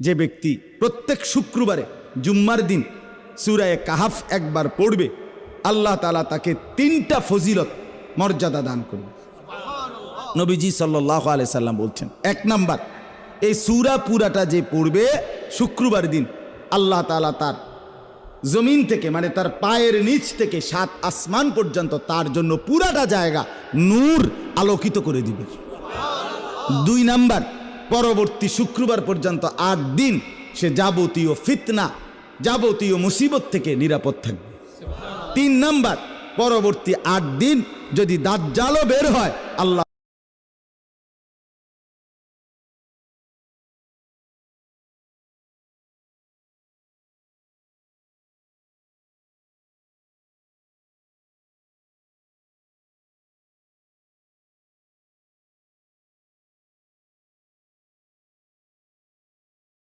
যে ব্যক্তি প্রত্যেক শুক্রবারে জুম্মার দিন সূরা কাহাফ একবার পড়বে, আল্লাহ তাআলা তাকে 3টা ফজিলত মর্যাদা দান করবে। নবীজি সাল্লাল্লাহু আলাইহি সাল্লাম বলছেন, 1 নাম্বার, এই সূরা পুরাটা যে পড়বে শুক্রবার দিন, আল্লাহ তাআলা তার জমিন থেকে মানে তার পায়ের নিচ থেকে 7 আসমান পর্যন্ত তার জন্য পুরাটা জায়গা নূর আলোকিত করে দিবে। 2 নাম্বার, পরবর্তী শুক্রবার পর্যন্ত 8 দিন সে যাবতীয় ফিতনা, যাবতীয় মুসিবত থেকে নিরাপদ থাকবে। 3 নাম্বার, পরবর্তী 8 দিন যদি দাজ্জালও বের হয়, আল্লাহ